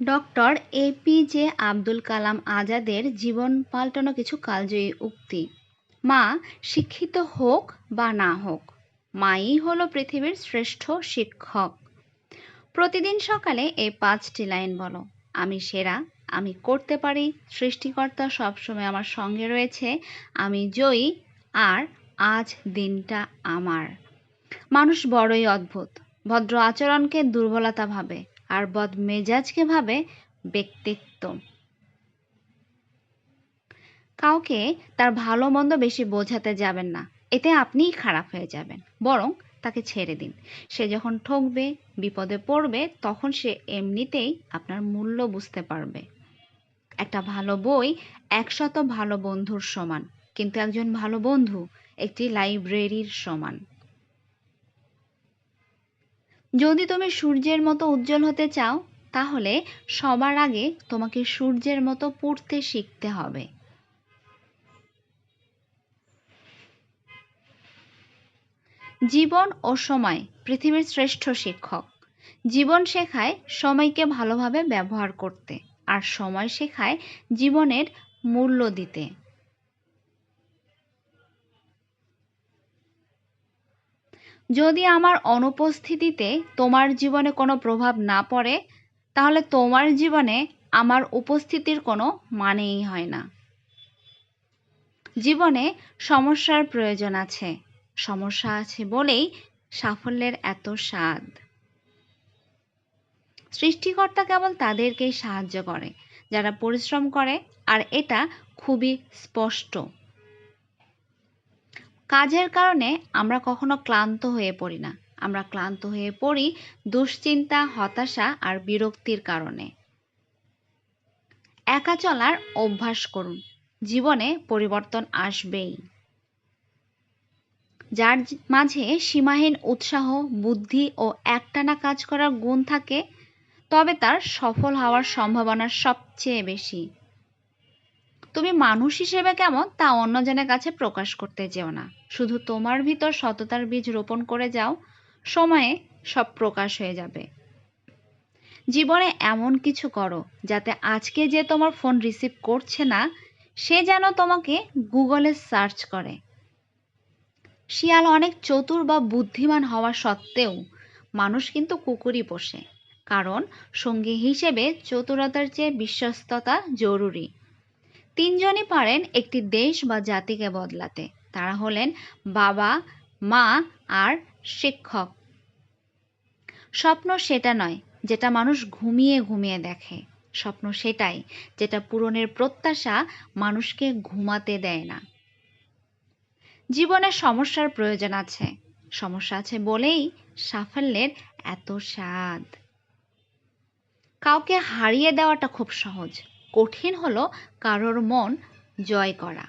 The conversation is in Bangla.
ডক্টর এপিজে আব্দুল কালাম আজাদের জীবন পাল্টানো কিছু কালজয়ী উক্তি। মা শিক্ষিত হোক বা না হোক, মাই হলো পৃথিবীর শ্রেষ্ঠ শিক্ষক। প্রতিদিন সকালে এই 5টি লাইন বলো। আমি সেরা, আমি করতে পারি, সৃষ্টিকর্তা সবসময় আমার সঙ্গে রয়েছে, আমি জয়ী, আর আজ দিনটা আমার। মানুষ বড়ই অদ্ভুত। ভদ্র আচরণকে দুর্বলতা ভাবে, আর বদমেজাজকে ভাবে ব্যক্তিত্ব। কাউকে তার ভালো মন্দ বেশি বোঝাতে যাবেন না, এতে আপনিই খারাপ হয়ে যাবেন। বরং তাকে ছেড়ে দিন। সে যখন ঠকবে, বিপদে পড়বে, তখন সে এমনিতেই আপনার মূল্য বুঝতে পারবে। একটা ভালো বই 100 ভালো বন্ধুর সমান, কিন্তু একজন ভালো বন্ধু একটি লাইব্রেরির সমান। যদি তুমি সূর্যের মতো উজ্জ্বল হতে চাও, তাহলে সবার আগে তোমাকে সূর্যের মতো পড়তে শিখতে হবে। জীবন ও সময় পৃথিবীর শ্রেষ্ঠ শিক্ষক। জীবন শেখায় সময়কে ভালোভাবে ব্যবহার করতে, আর সময় শেখায় জীবনের মূল্য দিতে। যদি আমার অনুপস্থিতিতে তোমার জীবনে কোনো প্রভাব না পড়ে, তাহলে তোমার জীবনে আমার উপস্থিতির কোনো মানেই হয় না। জীবনে সমস্যার প্রয়োজন আছে, সমস্যা আছে বলেই সাফল্যের এত স্বাদ। সৃষ্টিকর্তা কেবল তাদেরকেই সাহায্য করে যারা পরিশ্রম করে, আর এটা খুবই স্পষ্ট। কাজের কারণে আমরা কখনো ক্লান্ত হয়ে পড়ি না, আমরা ক্লান্ত হয়ে পড়ি দুশ্চিন্তা, হতাশা আর বিরক্তির কারণে। একা চলার অভ্যাস করুন, জীবনে পরিবর্তন আসবেই। যার মাঝে সীমাহীন উৎসাহ, বুদ্ধি ও একটানা কাজ করার গুণ থাকে, তবে তার সফল হওয়ার সম্ভাবনা সবচেয়ে বেশি। তুমি মানুষ হিসেবে কেমন তা অন্যজনের কাছে প্রকাশ করতে যেও না, শুধু তোমার ভিতর সততার বীজ রোপণ করে যাও। সময়ে সব প্রকাশ হয়ে যাবে। জীবনে এমন কিছু করো যাতে আজকে যে তোমার ফোন রিসিভ করছে না, সে যেন তোমাকে গুগলে সার্চ করে। শিয়াল অনেক চতুর বা বুদ্ধিমান হওয়া সত্ত্বেও মানুষ কিন্তু কুকুরই পোষে, কারণ সঙ্গী হিসেবে চতুরতার চেয়ে বিশ্বস্ততা জরুরি। 3জনই পারেন একটি দেশ বা জাতিকে বদলাতে, তারা হলেন বাবা, মা আর শিক্ষক। স্বপ্ন সেটা নয় যেটা মানুষ ঘুমিয়ে ঘুমিয়ে দেখে, স্বপ্ন সেটাই যেটা পূরণের প্রত্যাশা মানুষকে ঘুমাতে দেয় না। জীবনে সমস্যার প্রয়োজন আছে, সমস্যা আছে বলেই সাফল্যের এত স্বাদ। কাউকে হারিয়ে দেওয়াটা খুব সহজ, কঠিন হলো কারোর মন জয় করা।